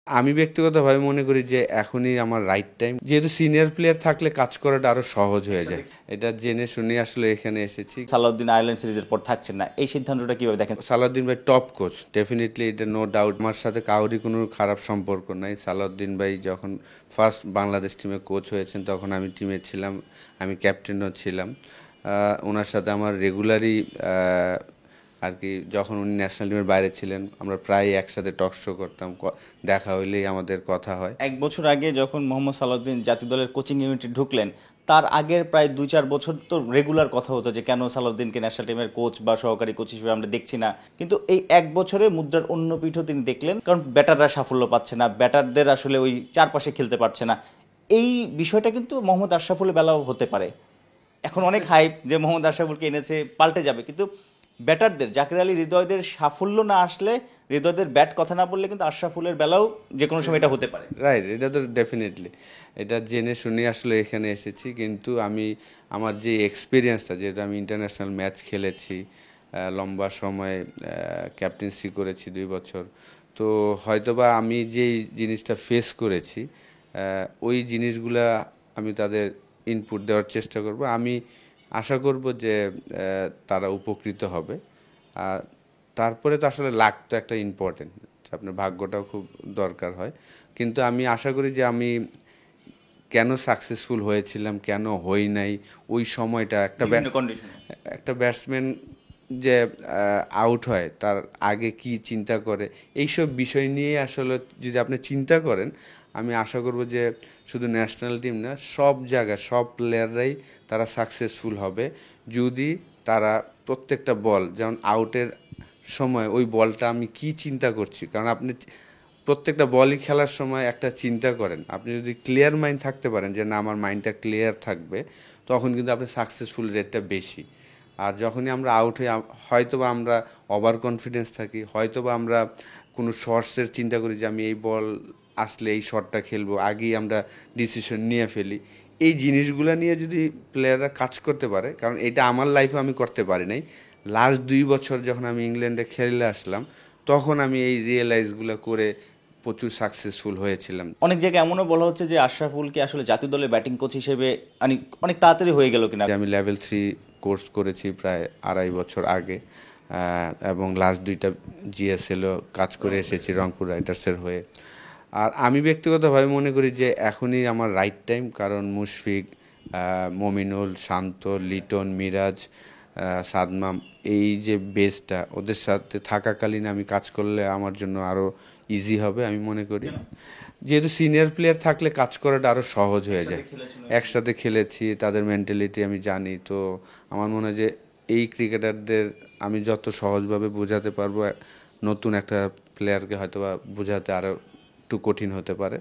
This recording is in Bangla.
আমি ব্যক্তিগতভাবে মনে করি যে এখনই আমার রাইট টাইম, যেহেতু সিনিয়র প্লেয়ার থাকলে কাজ করাটা আরো সহজ হয়ে যায়। এটা জেনে শুনে আসলে এখানে এসেছি। সালাউদ্দিন আয়ারল্যান্ড সিরিজের পর থাকছেন না, এই সিদ্ধান্তটা কিভাবে দেখেন? সালাউদ্দিন ভাই টপ কোচ, ডেফিনেটলি, এটা নো ডাউট। আমার সাথে কারোরই কোনো খারাপ সম্পর্ক নাই। সালাউদ্দিন ভাই যখন ফার্স্ট বাংলাদেশ টিমে কোচ হয়েছেন তখন আমি টিমে ছিলাম, আমি ক্যাপ্টেনও ছিলাম। ওনার সাথে আমার রেগুলারই আর কি, যখন উনি ন্যাশনাল টিমের বাইরে ছিলেন আমরা প্রায় একসাথে টক শো করতাম, দেখা হইলেই আমাদের কথা হয়। 1 বছর আগে যখন মোহাম্মদ সালাউদ্দিন জাতীয় দলের কোচিং ইউনিটে ঢুকলেন, তার আগের প্রায় 2-4 বছর তো রেগুলার কথা হতো যে কেন সালাউদ্দিনকে ন্যাশনাল টিমের কোচ বা সহকারী কোচ হিসেবে আমরা দেখছি না। কিন্তু এই 1 বছরে মুদ্রার অন্য পিঠও তিনি দেখলেন, কারণ ব্যাটাররা সাফল্য পাচ্ছে না, ব্যাটারদের আসলে ওই চারপাশে খেলতে পারছে না। এই বিষয়টা কিন্তু মোহাম্মদ আশরাফুলের বেলাও হতে পারে। এখন অনেক হাইপ যে মোহাম্মদ আশরাফুলকে এনেছে পাল্টে যাবে, কিন্তু ব্যাটারদের জাকির আলী হৃদয়দের সাফল্য না আসলে, হৃদয়দের ব্যাট কথা না বললে কিন্তু আশরাফুলের বেলাও যে কোনো সময় এটা হতে পারে। রাইট, এটা তো ডেফিনেটলি, এটা জেনে শুনে আসলে এখানে এসেছি। কিন্তু আমি আমার যে এক্সপিরিয়েন্সটা, যেহেতু আমি ইন্টারন্যাশনাল ম্যাচ খেলেছি, লম্বা সময় ক্যাপ্টেন্সি করেছি 2 বছর, তো হয়তোবা আমি যেই জিনিসটা ফেস করেছি ওই জিনিসগুলা আমি তাদের ইনপুট দেওয়ার চেষ্টা করব। আমি আশা করব যে তারা উপকৃত হবে। আর তারপরে তো আসলে লাক তো একটা ইম্পর্টেন্ট, আপনার ভাগ্যটাও খুব দরকার হয়। কিন্তু আমি আশা করি যে আমি কেন সাকসেসফুল হয়েছিলাম, কেন হই নাই, ওই সময়টা একটা ব্যাটসম্যান যে আউট হয় তার আগে কি চিন্তা করে, এইসব বিষয় নিয়ে আসলে যদি আপনি চিন্তা করেন, আমি আশা করব যে শুধু ন্যাশনাল টিম না, সব জায়গায় সব প্লেয়াররাই তারা সাকসেসফুল হবে যদি তারা প্রত্যেকটা বল, যেমন আউটের সময় ওই বলটা আমি কি চিন্তা করছি। কারণ আপনি প্রত্যেকটা বলই খেলার সময় একটা চিন্তা করেন, আপনি যদি ক্লিয়ার মাইন্ড থাকতে পারেন যে না আমার মাইন্ডটা ক্লিয়ার থাকবে, তখন কিন্তু আপনার সাকসেসফুল রেটটা বেশি। আর যখনই আমরা আউট হই, হয়তোবা আমরা ওভার কনফিডেন্স থাকি, হয়তোবা আমরা কোনো শর্টসের চিন্তা করি যে আমি এই বল আসলে এই শটটা খেলবো, আগেই আমরা ডিসিশন নিয়ে ফেলি। এই জিনিসগুলো নিয়ে যদি প্লেয়াররা কাজ করতে পারে, কারণ এটা আমার লাইফে আমি করতে পারি নাই, লাস্ট 2 বছর যখন আমি ইংল্যান্ডে খেলে আসলাম তখন আমি এই রিয়েলাইজগুলো করে প্রচুর সাকসেসফুল হয়েছিলাম। অনেক জায়গায় এমনও বলা হচ্ছে যে আশরাফুলকে আসলে জাতীয় দলের ব্যাটিং কোচ হিসেবে অনেক তাড়াতাড়ি হয়ে গেল কিনা। আমি লেভেল 3 কোর্স করেছি প্রায় 2.5 বছর আগে, এবং লাস্ট 2টা জিএসএলও কাজ করে এসেছি রংপুর রাইডার্সের হয়ে। আর আমি ব্যক্তিগতভাবে মনে করি যে এখনই আমার রাইট টাইম, কারণ মুশফিক, মমিনুল, শান্ত, লিটন, মিরাজ, সাদমাম, এই যে বেসটা, ওদের সাথে থাকাকালীন আমি কাজ করলে আমার জন্য আরও ইজি হবে আমি মনে করি। যেহেতু সিনিয়র প্লেয়ার থাকলে কাজ করাটা আরও সহজ হয়ে যায়। একসাথে খেলেছি, তাদের মেন্টালিটি আমি জানি, তো আমার মনে হয় যে এই ক্রিকেটারদের আমি যত সহজভাবে বোঝাতে পারবো, নতুন একটা প্লেয়ারকে হয়তো বা বোঝাতে আরও একটু কঠিন হতে পারে।